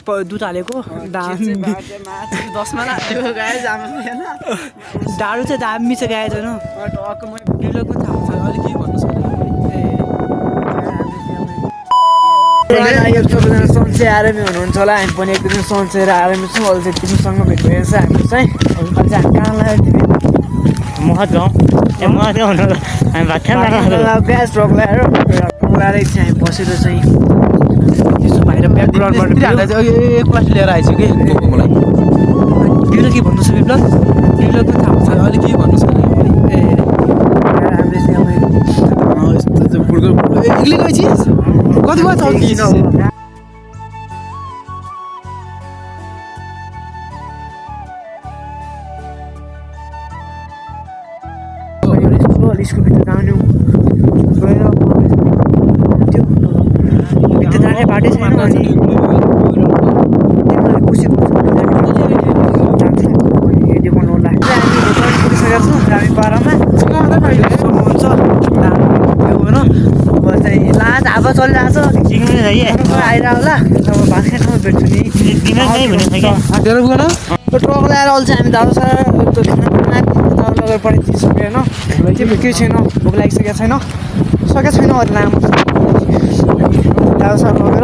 दुध हालेको दामी 10 मा लाग्यो गाइस हाम्रो हैन दारु चाहिँ दामी छ गाइस हैन टक्क म भिडियो पनि थाहा छ अलि के भन्नु छ सन्चै आरामै हुनुहुन्छ होला हामी पनि एकदमै सन्चै र आरामै छौँ अहिले चाहिँ तिमीसँग भेट भइरहेछ हाम्रो चाहिँ अहिले चाहिँ हामी कहाँ लाग्यो महत गाउँ हुनु हामी भात खान ग्यास रक ल्याएर लगाएर चाहिँ हामी बसेर चाहिँ त्यसो भएर ब्याकग्राउन्डबाट एकपल्ट लिएर आइसक्यो कि मलाई भिडियो के भन्नु छ विप्लव भिडियो पनि थाहा छ अलि के भन्नु छ कति छ स्कुलभित्र जाने गएर त्यो भित्र जाने बाटै छैन अनि खुसी हेर्दै गर्नु होला पुगिसकेको छौँ हामी पारामा हुन्छ होइन अब चाहिँ लाज हावा चलिरहेको छ आइरह होला अब भात खाने ठाउँमा भेट्छु नि ट्रक ल्याएर अहिले चाहिँ हामी जाँदैछ लगेर पठाइदिइसक्यो होइन त्यो केही छैन भोक लागिसकेको छैन सकेको छैन अहिले लामो जाँदैछ लगेर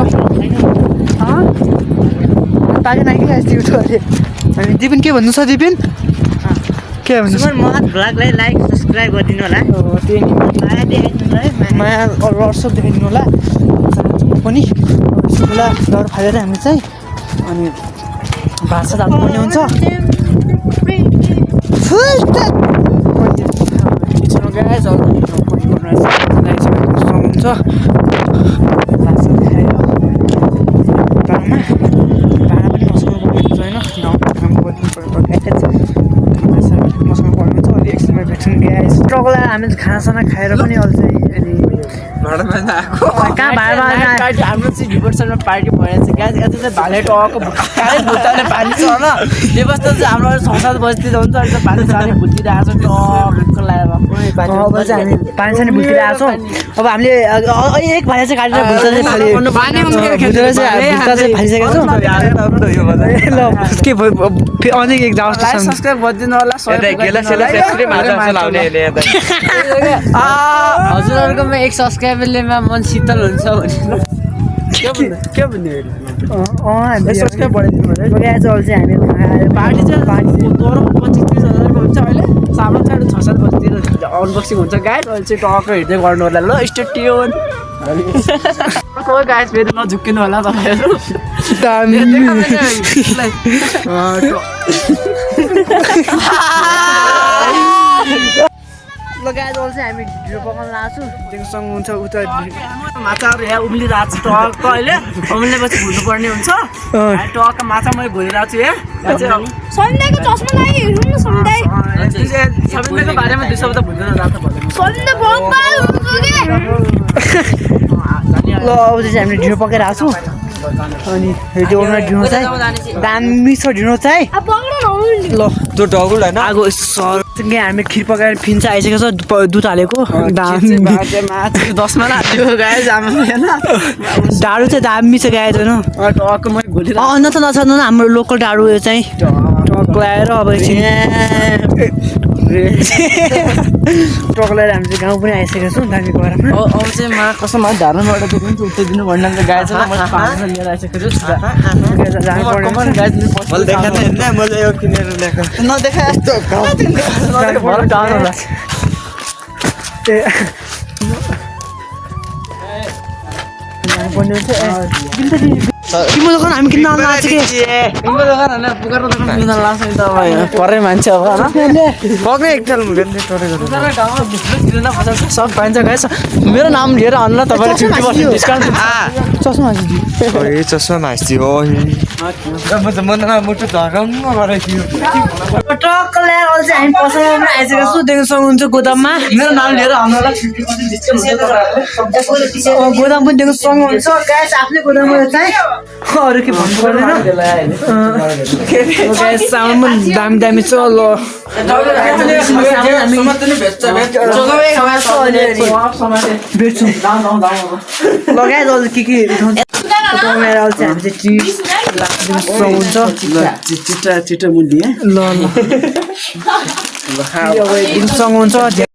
पाकेन कि यस्तो अहिले अनि दिपिन के भन्नु छ दिपिन के भन्नु छ भ्लगलाई लाइक सब्सक्राइब गरिदिनु होला त्यही माया वर्कसप देखाइदिनु होला पनि होला डर फालेर हामी चाहिँ अनि भाषा जानुपर्ने हुन्छ ट्रकलाई हामी खानासाना खाएर पनि अहिले चाहिँ कहाँ भाडा हाम्रो चाहिँ भिभोर्समा पार्टी भइरहेको छ ग्यास यता चाहिँ भाले टक्क भुटाउने पानी छ होइन त्यो बस्दा चाहिँ हाम्रो 6-7 बजीतिर हुन्छ अहिले चाहिँ पानी सानी भुटिरहेको छ टक्क लगाएर अब चाहिँ हामी पानी सानी भुटिरहेको छौँ अब हामीले एक भाले चाहिँ काटेर भुट्टा चाहिँ फालिसकेको छौँ ल के अझै एक जाओस् सब्सक्राइब गरिदिनु होला हजुरहरूकोमा एक सब्सक्राइबरले मन शीतल हुन्छ के भन्ने सब्सक्राइब बढाइदिनु चाहिँ हामी पार्टी चाहिँ 25-30 हजारको हुन्छ अहिले सामान चाहिँ 6-7 बजीतिर अनबक्सिङ हुन्छ गाइस अहिले चाहिँ टक्क हेर्दै गर्नु होला ल स्टे ट्युन गाइस फेरि नझुक्किनु होला तपाईँहरू लगाएर चाहिँ हामी ढिलो पकाउन लाग्छु दिउँसँग हुन्छ उता माछाहरू यहाँ उम्लिरहेको छ टक्क अहिले उम्लेपछि भुल्नुपर्ने हुन्छ टक्क माछा मैले भुलिरहेको छु सन्डेको चस्मा लागि हेर्नु न सबैको बारेमा 2 शब्द भुल्दैन रातो ल अब चाहिँ हामीले ढिलो पकाइरहेको छौँ अनि ढिँडो चाहिँ दामी छ ढिँडो चाहिँ ल त्यो डगुल होइन आगो सँगै हामी खिर पकाएर फिन्छ आइसकेको छ दुध हालेको दामी 10 मा लाग्यो गाइस हाम्रो हैन डाडु चाहिँ दामी छ गाइस हैन टक्क म भोलि न त नछ हाम्रो लोकल डाडु यो चाहिँ टक्क ल्याएर अब एकछिन ट्रक ल्याएर हामी चाहिँ गाउँ पनि आइसकेको छौँ दामी गरमा अब चाहिँ मा कसम धारणबाट दिनु उतै दिनु भन्दा त गाइस म पानी लिएर आइसकेको छु मैले देखाएको हैन मैले यो किनेर ल्याएको नदेखा यस्तो तिम्रो दोकान हामी किन्न लाग्छ कि तिम्रो दोकान हैन पुकार्नु दोकान किन्न लाग्छ नि तपाईँ परे मान्छे अब हैन पक्ने एकताल भेट्ने टोरेको सब पाइन्छ गाइस मेरो नाम लिएर आउनु ल तपाईले 50% डिस्काउन्ट चस्मा हास्दी ए चस्मा हास्दी हो म त मुटु धरम्म गरेको ट्रक ल्याएर अहिले चाहिँ हामी पसलमा आइसकेको छु देख्न सक्नुहुन्छ गोदाममा मेरो नाम लिएर आउनु होला 50% डिस्काउन्ट गोदाम पनि देख्न सक्नुहुन्छ गाइस आफ्नै गोदाममा चाहिँ अरू के भन्नु पर्दैन गाइस सामान पनि दामी दामी छ ल बेच्छु लगाएर के क्यामेरा चाहिँ हामी चाहिँ चिप्स हुन्छ चिट्टा चिट्टा मुली ल ल अब हुन्छ